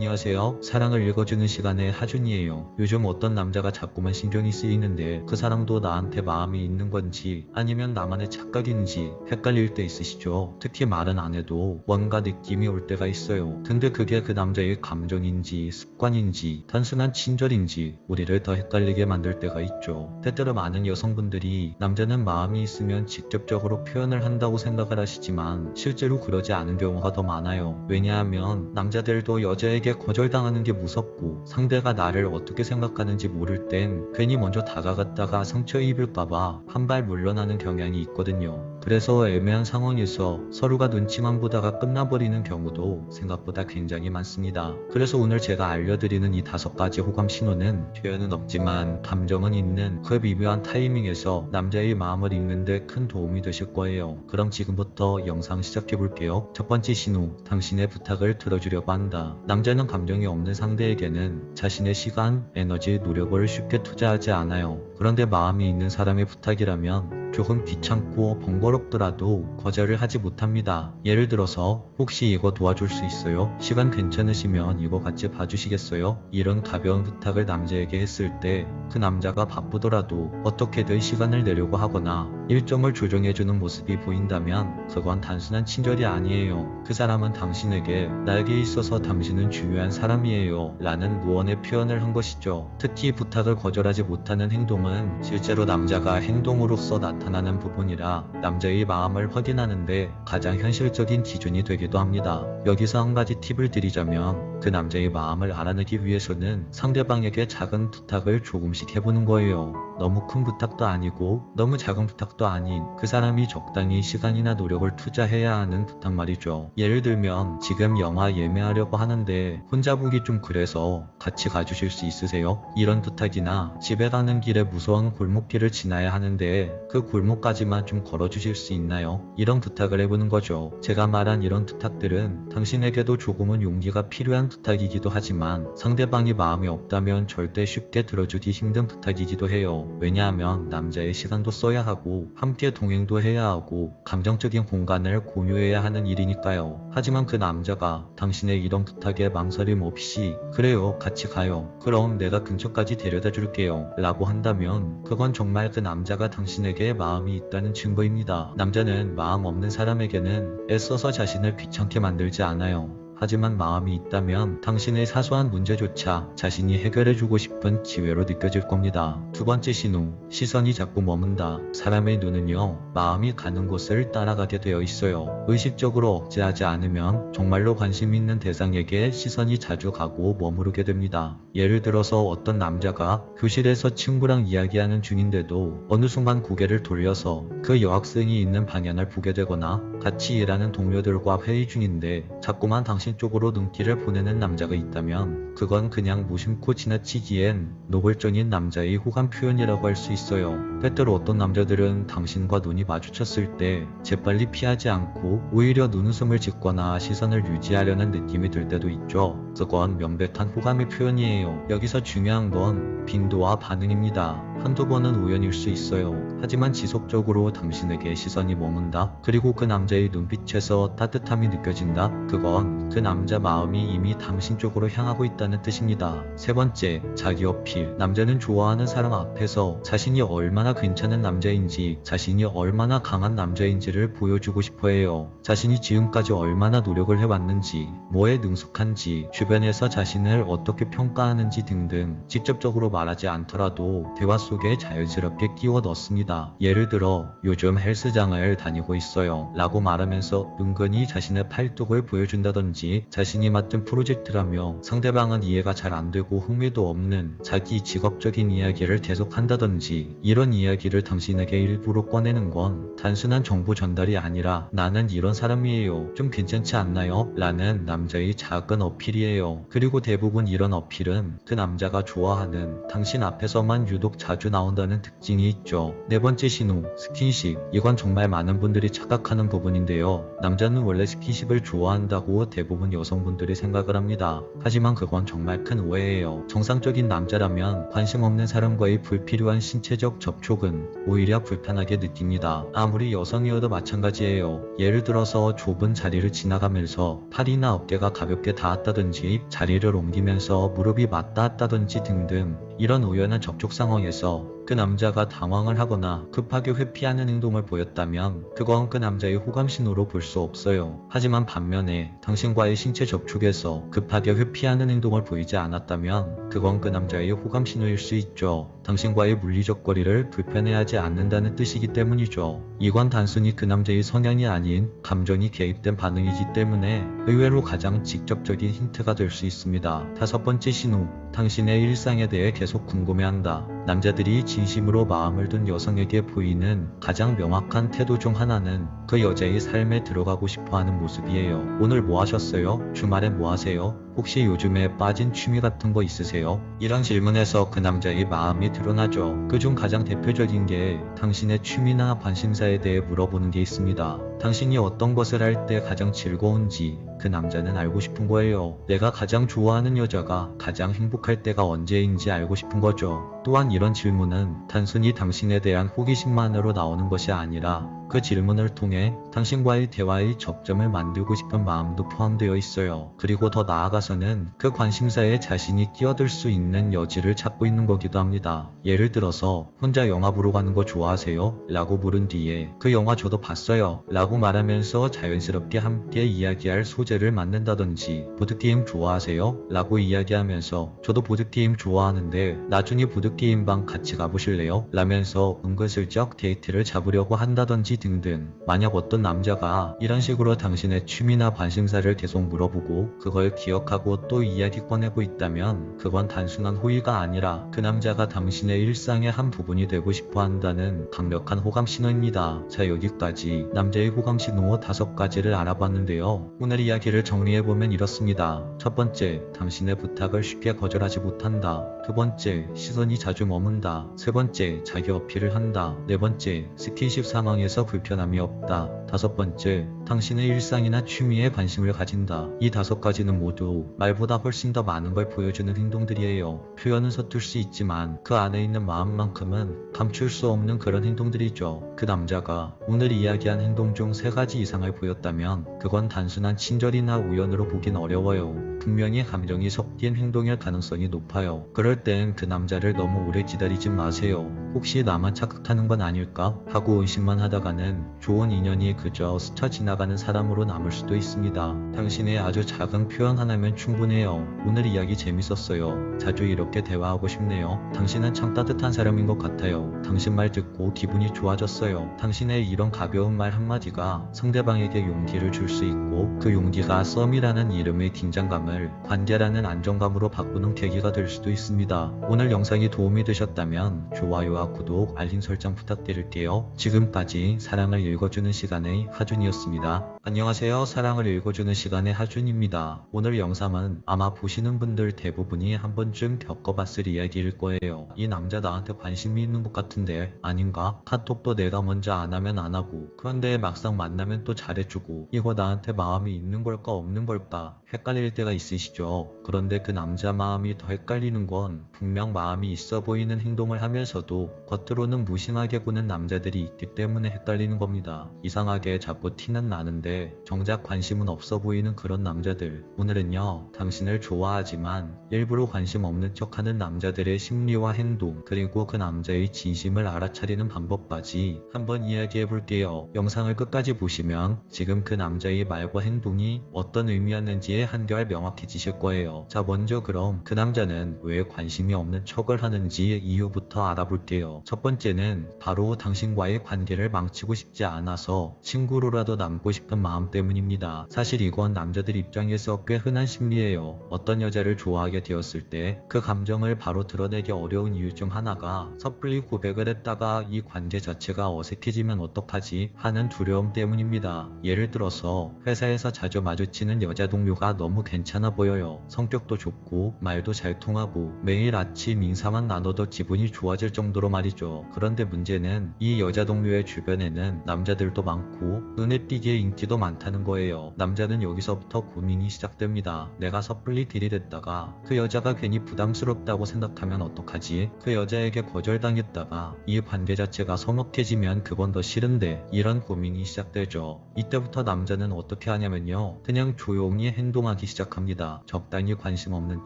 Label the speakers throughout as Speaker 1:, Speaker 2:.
Speaker 1: 안녕하세요. 사랑을 읽어주는 시간의 하준이에요. 요즘 어떤 남자가 자꾸만 신경이 쓰이는데 그 사람도 나한테 마음이 있는 건지 아니면 나만의 착각인지 헷갈릴 때 있으시죠? 특히 말은 안 해도 뭔가 느낌이 올 때가 있어요. 근데 그게 그 남자의 감정인지 습관인지 단순한 친절인지 우리를 더 헷갈리게 만들 때가 있죠. 때때로 많은 여성분들이 남자는 마음이 있으면 직접적으로 표현을 한다고 생각을 하시지만 실제로 그러지 않은 경우가 더 많아요. 왜냐하면 남자들도 여자에게 거절당하는 게 무섭고 상대가 나를 어떻게 생각하는지 모를 땐 괜히 먼저 다가갔다가 상처 입을까봐 한 발 물러나는 경향이 있거든요. 그래서 애매한 상황에서 서로가 눈치만 보다가 끝나버리는 경우도 생각보다 굉장히 많습니다. 그래서 오늘 제가 알려드리는 이 5가지 호감 신호는 표현은 없지만 감정은 있는 그 미묘한 타이밍에서 남자의 마음을 읽는 데 큰 도움이 되실 거예요. 그럼 지금부터 영상 시작해 볼게요. 첫 번째 신호, 당신의 부탁을 들어주려고 한다. 남자는 감정이 없는 상대에게는 자신의 시간, 에너지, 노력을 쉽게 투자하지 않아요. 그런데 마음이 있는 사람의 부탁이라면 조금 귀찮고 번거롭더라도 거절을 하지 못합니다. 예를 들어서 혹시 이거 도와줄 수 있어요? 시간 괜찮으시면 이거 같이 봐주시겠어요? 이런 가벼운 부탁을 남자에게 했을 때 그 남자가 바쁘더라도 어떻게든 시간을 내려고 하거나 일정을 조정해주는 모습이 보인다면 그건 단순한 친절이 아니에요. 그 사람은 당신에게 나에게 있어서 당신은 중요한 사람이에요 라는 무언의 표현을 한 것이죠. 특히 부탁을 거절하지 못하는 행동은 실제로 남자가 행동으로서 나타나는 부분이라 남자의 마음을 확인하는데 가장 현실적인 기준이 되기도 합니다. 여기서 한 가지 팁을 드리자면 그 남자의 마음을 알아내기 위해서는 상대방에게 작은 부탁을 조금씩 해보는 거예요. 너무 큰 부탁도 아니고 너무 작은 부탁도 아닌 그 사람이 적당히 시간이나 노력을 투자해야 하는 부탁 말이죠. 예를 들면 지금 영화 예매하려고 하는데 혼자 보기 좀 그래서 같이 가주실 수 있으세요? 이런 부탁이나 집에 가는 길에 무서운 골목길을 지나야 하는데 그 골목까지만 좀 걸어주실 수 있나요? 이런 부탁을 해보는 거죠. 제가 말한 이런 부탁들은 당신에게도 조금은 용기가 필요한 부탁이기도 하지만 상대방이 마음이 없다면 절대 쉽게 들어주기 힘든 부탁이기도 해요. 왜냐하면 남자의 시간도 써야 하고 함께 동행도 해야 하고 감정적인 공간을 공유해야 하는 일이니까요. 하지만 그 남자가 당신의 이런 부탁에 망설임 없이 그래요, 같이 가요. 그럼 내가 근처까지 데려다 줄게요 라고 한다면 그건 정말 그 남자가 당신에게 마음이 있다는 증거입니다. 남자는 마음 없는 사람에게는 애써서 자신을 귀찮게 만들지 않아요. 하지만 마음이 있다면 당신의 사소한 문제조차 자신이 해결해주고 싶은 기회로 느껴질 겁니다. 두 번째 신호, 시선이 자꾸 머문다. 사람의 눈은요, 마음이 가는 곳을 따라가게 되어 있어요. 의식적으로 억제하지 않으면 정말로 관심 있는 대상에게 시선이 자주 가고 머무르게 됩니다. 예를 들어서 어떤 남자가 교실에서 친구랑 이야기하는 중인데도 어느 순간 고개를 돌려서 그 여학생이 있는 방향을 보게 되거나 같이 일하는 동료들과 회의 중인데 자꾸만 당신 쪽으로 눈길을 보내는 남자가 있다면 그건 그냥 무심코 지나치기엔 노골적인 남자의 호감 표현이라고 할 수 있어요. 때때로 어떤 남자들은 당신과 눈이 마주쳤을 때 재빨리 피하지 않고 오히려 눈웃음을 짓거나 시선을 유지하려는 느낌이 들 때도 있죠. 그건 명백한 호감의 표현이에요. 여기서 중요한 건 빈도와 반응입니다. 한두 번은 우연일 수 있어요. 하지만 지속적으로 당신에게 시선이 머문다. 그리고 그 남자의 눈빛에서 따뜻함이 느껴진다. 그건 그 남자 마음이 이미 당신 쪽으로 향하고 있다는 뜻입니다. 세 번째, 자기 어필. 남자는 좋아하는 사람 앞에서 자신이 얼마나 괜찮은 남자인지, 자신이 얼마나 강한 남자인지를 보여주고 싶어 해요. 자신이 지금까지 얼마나 노력을 해왔는지, 뭐에 능숙한지, 주변에서 자신을 어떻게 평가하는지 등등 직접적으로 말하지 않더라도 대화 속에 자연스럽게 끼워 넣습니다. 예를 들어 요즘 헬스장을 다니고 있어요 라고 말하면서 은근히 자신의 팔뚝을 보여준다든지 자신이 맡은 프로젝트라며 상대방은 이해가 잘 안되고 흥미도 없는 자기 직업적인 이야기를 계속한다든지 이런 이야기를 당신에게 일부러 꺼내는 건 단순한 정보 전달이 아니라 나는 이런 사람이에요, 좀 괜찮지 않나요? 라는 남자의 작은 어필이에요. 그리고 대부분 이런 어필은 그 남자가 좋아하는 당신 앞에서만 유독 자주 나온다는 특징이 있죠. 네 번째 신호, 스킨십. 이건 정말 많은 분들이 착각하는 부분입니다. 때문인데요. 남자는 원래 스킨십을 좋아한다고 대부분 여성분들이 생각을 합니다. 하지만 그건 정말 큰 오해예요. 정상적인 남자라면 관심 없는 사람과의 불필요한 신체적 접촉은 오히려 불편하게 느낍니다. 아무리 여성이어도 마찬가지예요. 예를 들어서 좁은 자리를 지나가면서 팔이나 어깨가 가볍게 닿았다든지 자리를 옮기면서 무릎이 맞닿았다든지 등등 이런 우연한 접촉 상황에서 그 남자가 당황을 하거나 급하게 회피하는 행동을 보였다면 그건 그 남자의 호감 신호로 볼 수 없어요. 하지만 반면에 당신과의 신체 접촉에서 급하게 회피하는 행동을 보이지 않았다면 그건 그 남자의 호감 신호일 수 있죠. 당신과의 물리적 거리를 불편해하지 않는다는 뜻이기 때문이죠. 이건 단순히 그 남자의 성향이 아닌 감정이 개입된 반응이기 때문에 의외로 가장 직접적인 힌트가 될 수 있습니다. 다섯 번째 신호, 당신의 일상에 대해 계속 궁금해한다. 남자들이 진심으로 마음을 둔 여성에게 보이는 가장 명확한 태도 중 하나는 그 여자의 삶에 들어가고 싶어하는 모습이에요. 오늘 뭐 하셨어요? 주말엔 뭐 하세요? 혹시 요즘에 빠진 취미 같은 거 있으세요? 이런 질문에서 그 남자의 마음이 드러나죠. 그중 가장 대표적인 게 당신의 취미나 관심사에 대해 물어보는 게 있습니다. 당신이 어떤 것을 할 때 가장 즐거운지 그 남자는 알고 싶은 거예요. 내가 가장 좋아하는 여자가 가장 행복할 때가 언제인지 알고 싶은 거죠. 또한 이런 질문은 단순히 당신에 대한 호기심만으로 나오는 것이 아니라 그 질문을 통해 당신과의 대화의 접점을 만들고 싶은 마음도 포함되어 있어요. 그리고 더 나아가서는 그 관심사에 자신이 끼어들 수 있는 여지를 찾고 있는 거기도 합니다. 예를 들어서 혼자 영화 보러 가는 거 좋아하세요? 라고 물은 뒤에 그 영화 저도 봤어요 라고 말하면서 자연스럽게 함께 이야기할 소재를 만든다든지 보드게임 좋아하세요? 라고 이야기하면서 저도 보드게임 좋아하는데 나중에 보드게임방 같이 가보실래요? 라면서 은근슬쩍 데이트를 잡으려고 한다든지 등등. 만약 어떤 남자가 이런 식으로 당신의 취미나 관심사를 계속 물어보고 그걸 기억하고 또 이야기 꺼내고 있다면 그건 단순한 호의가 아니라 그 남자가 당신의 일상의 한 부분이 되고 싶어 한다는 강력한 호감 신호입니다. 자, 여기까지 남자의 호감 신호 5가지를 알아봤는데요. 오늘 이야기를 정리해보면 이렇습니다. 첫 번째, 당신의 부탁을 쉽게 거절하지 못한다. 두 번째, 시선이 자주 머문다. 세 번째, 자기 어필을 한다. 네 번째, 스킨십 상황에서 불편함이 없다. 다섯 번째, 당신의 일상이나 취미에 관심을 가진다. 이 5가지는 모두 말보다 훨씬 더 많은 걸 보여주는 행동들이에요. 표현은 서툴 수 있지만 그 안에 있는 마음만큼은 감출 수 없는 그런 행동들이죠. 그 남자가 오늘 이야기한 행동 중 3가지 이상을 보였다면 그건 단순한 친절이나 우연으로 보긴 어려워요. 분명히 감정이 섞인 행동일 가능성이 높아요. 그럴 땐 그 남자를 너무 오래 기다리지 마세요. 혹시 나만 착각하는 건 아닐까 하고 의심만 하다가는 좋은 인연이 그저 스쳐 지나가는 사람으로 남을 수도 있습니다. 당신의 아주 작은 표현 하나면 충분해요. 오늘 이야기 재밌었어요. 자주 이렇게 대화하고 싶네요. 당신은 참 따뜻한 사람인 것 같아요. 당신 말 듣고 기분이 좋아졌어요. 당신의 이런 가벼운 말 한마디가 상대방에게 용기를 줄 수 있고 그 용기가 썸이라는 이름의 긴장감을 관계라는 안정감으로 바꾸는 계기가 될 수도 있습니다. 오늘 영상이 도움이 되셨다면 좋아요와 구독, 알림 설정 부탁드릴게요. 지금까지 사랑을 읽어주는 시간의 하준이었습니다. 안녕하세요. 사랑을 읽어주는 시간의 하준입니다. 오늘 영상은 아마 보시는 분들 대부분이 한 번쯤 겪어봤을 이야기일 거예요. 이 남자 나한테 관심이 있는 것 같은데 아닌가? 카톡도 내가 먼저 안 하면 안 하고 그런데 막상 만나면 또 잘해주고 이거 나한테 마음이 있는 걸까 없는 걸까 헷갈릴 때가 있으시죠? 그런데 그 남자 마음이 더 헷갈리는 건 분명 마음이 있어 보이는 행동을 하면서도 겉으로는 무심하게 구는 남자들이 있기 때문에 헷갈리는 겁니다. 이상하게 자꾸 티는 나는데 정작 관심은 없어 보이는 그런 남자들. 오늘은요, 당신을 좋아하지만 일부러 관심 없는 척하는 남자들의 심리와 행동 그리고 그 남자의 진심을 알아차리는 방법까지 한번 이야기해 볼게요. 영상을 끝까지 보시면 지금 그 남자의 말과 행동이 어떤 의미였는지에 한결 명확해지실 거예요. 자, 먼저 그럼 그 남자는 왜 관심이 없는 척을 하는지 이유부터 알아볼게요. 첫 번째는 바로 당신과의 관계를 망치고 싶지 않아서 친구로라도 남고 싶은 마음 때문입니다. 사실 이건 남자들 입장에서 꽤 흔한 심리예요. 어떤 여자를 좋아하게 되었을 때 그 감정을 바로 드러내기 어려운 이유 중 하나가 섣불리 고백을 했다가 이 관계 자체가 어색해지면 어떡하지 하는 두려움 때문입니다. 예를 들어서 회사에서 자주 마주치는 여자 동료가 너무 괜찮아 보여요. 성격도 좋고 말도 잘 통하고 매일 아침 인사만 나눠도 기분이 좋아질 정도로 말이죠. 그런데 문제는 이 여자 동료의 주변에는 남자들도 많고 많고 눈에 띄게 인기도 많다는 거예요. 남자는 여기서부터 고민이 시작됩니다. 내가 섣불리 들이댔다가 그 여자가 괜히 부담스럽다고 생각하면 어떡하지? 그 여자에게 거절당했다가 이 관계 자체가 서먹해지면 그건 더 싫은데, 이런 고민이 시작되죠. 이때부터 남자는 어떻게 하냐면요, 그냥 조용히 행동하기 시작합니다. 적당히 관심 없는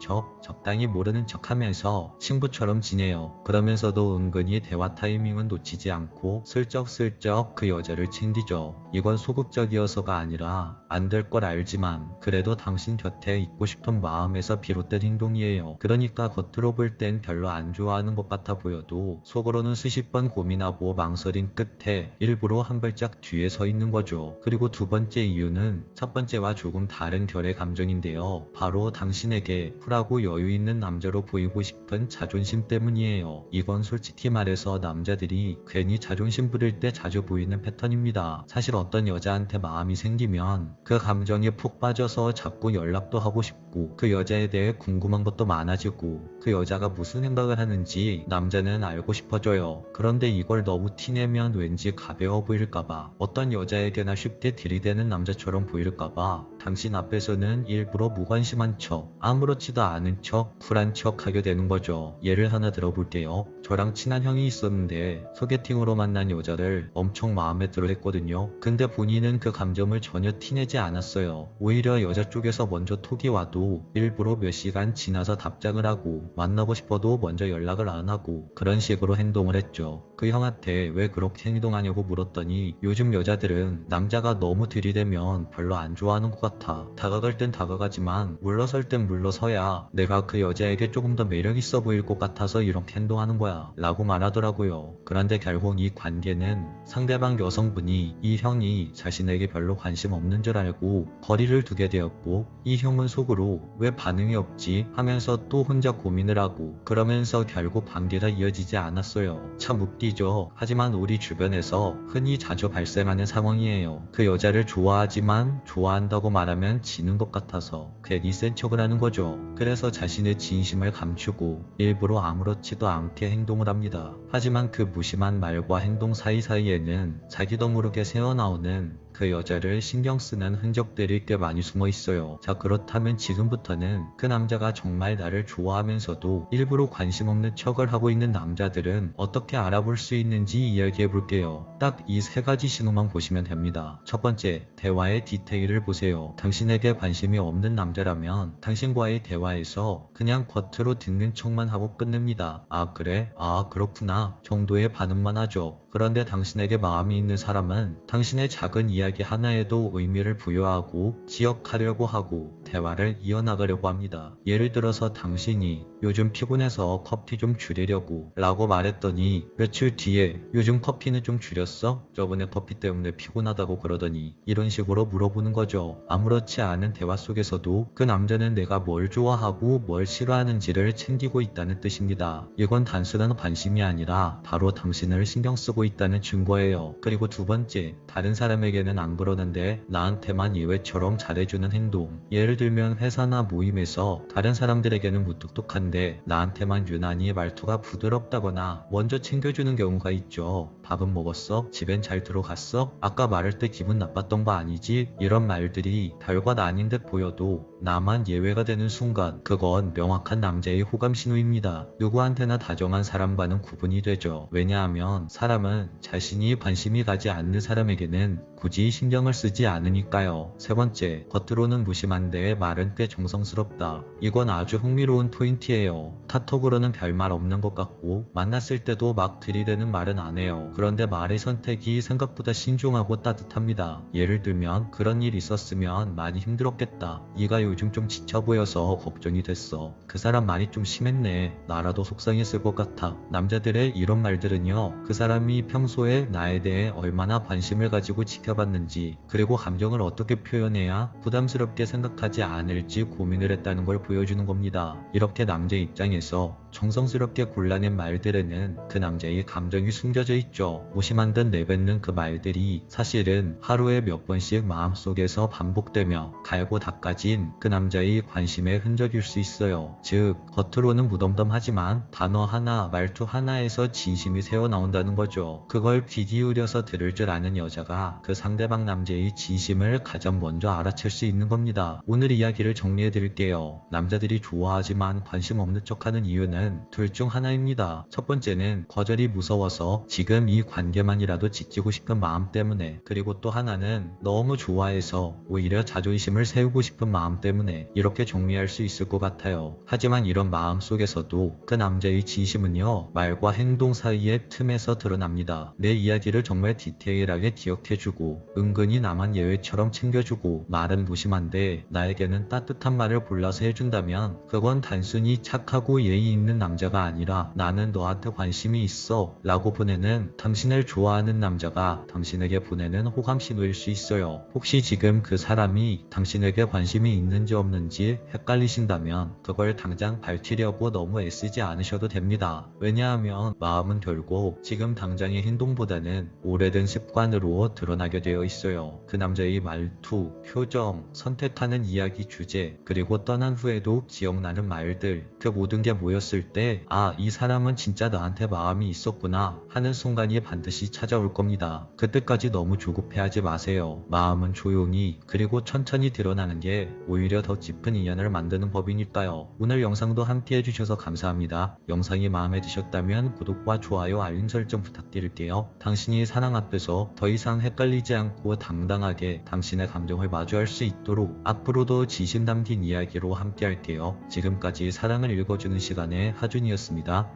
Speaker 1: 척, 적당히 모르는 척 하면서 친구처럼 지내요. 그러면서도 은근히 대화 타이밍은 놓치지 않고 슬쩍슬쩍 그 여자를 챙기죠. 이건 소극적이어서가 아니라 안 될 걸 알지만 그래도 당신 곁에 있고 싶은 마음에서 비롯된 행동이에요. 그러니까 겉으로 볼 땐 별로 안 좋아하는 것 같아 보여도 속으로는 수십 번 고민하고 망설인 끝에 일부러 한 발짝 뒤에 서 있는 거죠. 그리고 두 번째 이유는 첫 번째와 조금 다른 결의 감정인데요. 바로 당신에게 쿨하고 여유 있는 남자로 보이고 싶은 자존심 때문이에요. 이건 솔직히 말해서 남자들이 괜히 자존심 부릴 때 자주 보이는 패턴입니다. 사실 어떤 여자한테 마음이 생기면 그 감정에 푹 빠져서 자꾸 연락도 하고 싶고 그 여자에 대해 궁금한 것도 많아지고 그 여자가 무슨 생각을 하는지 남자는 알고 싶어져요. 그런데 이걸 너무 티내면 왠지 가벼워 보일까봐, 어떤 여자에게나 쉽게 들이대는 남자처럼 보일까봐 당신 앞에서는 일부러 무관심한 척, 아무렇지도 않은 척, 쿨한 척 하게 되는 거죠. 예를 하나 들어볼게요. 저랑 친한 형이 있었는데 소개팅으로 만난 여자를 엄청 마음에 들어 했거든요. 근데 본인은 그 감정을 전혀 티내지 않았어요. 오히려 여자 쪽에서 먼저 톡이 와도 일부러 몇 시간 지나서 답장을 하고 만나고 싶어도 먼저 연락을 안 하고 그런 식으로 행동을 했죠. 그 형한테 왜 그렇게 행동하냐고 물었더니 요즘 여자들은 남자가 너무 들이대면 별로 안 좋아하는 것 같아. 다가갈 땐 다가가지만 물러설 땐 물러서야 내가 그 여자에게 조금 더 매력 있어 보일 것 같아서 이렇게 행동하는 거야 라고 말하더라고요. 그런데 결국 이 관계는 상대방 여성분이 이 형이 자신에게 별로 관심 없는 줄 알고 거리를 두게 되었고, 이 형은 속으로 왜 반응이 없지 하면서 또 혼자 고민을 하고, 그러면서 결국 관계가 이어지지 않았어요. 참 웃기죠. 하지만 우리 주변에서 흔히 자주 발생하는 상황이에요. 그 여자를 좋아하지만 좋아한다고 말하면 지는 것 같아서 괜히 센 척을 하는 거죠. 그래서 자신의 진심을 감추고 일부러 아무렇지도 않게 행동을 합니다. 하지만 그 무심한 말과 행동 사이사이에는 자기도 모르게 새어나오는 그 여자를 신경 쓰는 흔적들이 꽤 많이 숨어 있어요. 자, 그렇다면 지금부터는 그 남자가 정말 나를 좋아하면서도 일부러 관심 없는 척을 하고 있는 남자들은 어떻게 알아볼 수 있는지 이야기해 볼게요. 딱 이 세 가지 신호만 보시면 됩니다. 첫 번째, 대화의 디테일을 보세요. 당신에게 관심이 없는 남자라면 당신과의 대화에서 그냥 겉으로 듣는 척만 하고 끝냅니다. 아 그래? 아 그렇구나 정도의 반응만 하죠. 그런데 당신에게 마음이 있는 사람은 당신의 작은 이야기 하나에도 의미를 부여하고 지역하려고 하고 대화를 이어나가려고 합니다. 예를 들어서 당신이 요즘 피곤해서 커피 좀 줄이려고 라고 말했더니 며칠 뒤에 요즘 커피는 좀 줄였어? 저번에 커피 때문에 피곤하다고 그러더니, 이런 식으로 물어보는 거죠. 아무렇지 않은 대화 속에서도 그 남자는 내가 뭘 좋아하고 뭘 싫어하는지를 챙기고 있다는 뜻입니다. 이건 단순한 관심이 아니라 바로 당신을 신경 쓰고 있다는 증거예요. 그리고 두 번째, 다른 사람에게는 안 그러는데 나한테만 예외처럼 잘해주는 행동. 예를 들면 회사나 모임에서 다른 사람들에게는 무뚝뚝한데 나한테만 유난히 말투가 부드럽다거나 먼저 챙겨주는 경우가 있죠. 밥은 먹었어? 집엔 잘 들어갔어? 아까 말할 때 기분 나빴던 거 아니지? 이런 말들이 별것 아닌 듯 보여도 나만 예외가 되는 순간 그건 명확한 남자의 호감 신호입니다. 누구한테나 다정한 사람과는 구분이 되죠. 왜냐하면 사람은 자신이 관심이 가지 않는 사람에게는 굳이 신경을 쓰지 않으니까요. 세 번째, 겉으로는 무심한데 말은 꽤 정성스럽다. 이건 아주 흥미로운 포인트예요. 카톡으로는 별말 없는 것 같고 만났을 때도 막 들이대는 말은 안 해요. 그런데 말의 선택이 생각보다 신중하고 따뜻합니다. 예를 들면 그런 일 있었으면 많이 힘들었겠다. 네가 요즘 좀 지쳐 보여서 걱정이 됐어. 그 사람 말이 좀 심했네. 나라도 속상했을 것 같아. 남자들의 이런 말들은요, 그 사람이 평소에 나에 대해 얼마나 관심을 가지고 지켜봤는지, 그리고 감정을 어떻게 표현해야 부담스럽게 생각하지 않을지 고민을 했다는 걸 보여주는 겁니다. 이렇게 남자 입장에서 정성스럽게 골라낸 말들에는 그 남자의 감정이 숨겨져 있죠. 있죠. 무심한 듯 내뱉는 그 말들이 사실은 하루에 몇 번씩 마음속에서 반복되며 갈고 닦아진 그 남자의 관심의 흔적일 수 있어요. 즉 겉으로는 무덤덤하지만 단어 하나 말투 하나에서 진심이 새어나온다는 거죠. 그걸 귀 기울여서 들을 줄 아는 여자가 그 상대방 남자의 진심을 가장 먼저 알아챌 수 있는 겁니다. 오늘 이야기를 정리해 드릴게요. 남자들이 좋아하지만 관심 없는 척하는 이유는 둘 중 하나입니다. 첫 번째는 거절이 무서워서 지금 이 관계만이라도 지키고 싶은 마음 때문에, 그리고 또 하나는 너무 좋아해서 오히려 자존심을 세우고 싶은 마음 때문에. 이렇게 정리할 수 있을 것 같아요. 하지만 이런 마음 속에서도 그 남자의 진심은요, 말과 행동 사이의 틈에서 드러납니다. 내 이야기를 정말 디테일하게 기억해주고 은근히 나만 예외처럼 챙겨주고 말은 무심한데 나에게는 따뜻한 말을 골라서 해준다면 그건 단순히 착하고 예의 있는 남자가 아니라 나는 너한테 관심이 있어 라고 보내는, 당신을 좋아하는 남자가 당신에게 보내는 호감 신호일 수 있어요. 혹시 지금 그 사람이 당신에게 관심이 있는지 없는지 헷갈리신다면 그걸 당장 밝히려고 너무 애쓰지 않으셔도 됩니다. 왜냐하면 마음은 결국 지금 당장의 행동보다는 오래된 습관으로 드러나게 되어 있어요. 그 남자의 말투, 표정, 선택하는 이야기 주제, 그리고 떠난 후에도 기억나는 말들, 그 모든 게 모였을 때 아, 이 사람은 진짜 나한테 마음이 있었구나 하는 순간이 반드시 찾아올 겁니다. 그때까지 너무 조급해하지 마세요. 마음은 조용히 그리고 천천히 드러나는 게 오히려 더 깊은 인연을 만드는 법이니까요. 오늘 영상도 함께 해주셔서 감사합니다. 영상이 마음에 드셨다면 구독과 좋아요, 알림 설정 부탁드릴게요. 당신이 사랑 앞에서 더 이상 헷갈리지 않고 당당하게 당신의 감정을 마주할 수 있도록 앞으로도 진심 담긴 이야기로 함께 할게요. 지금까지 사랑을 읽어주는 시간의 하준이었습니다.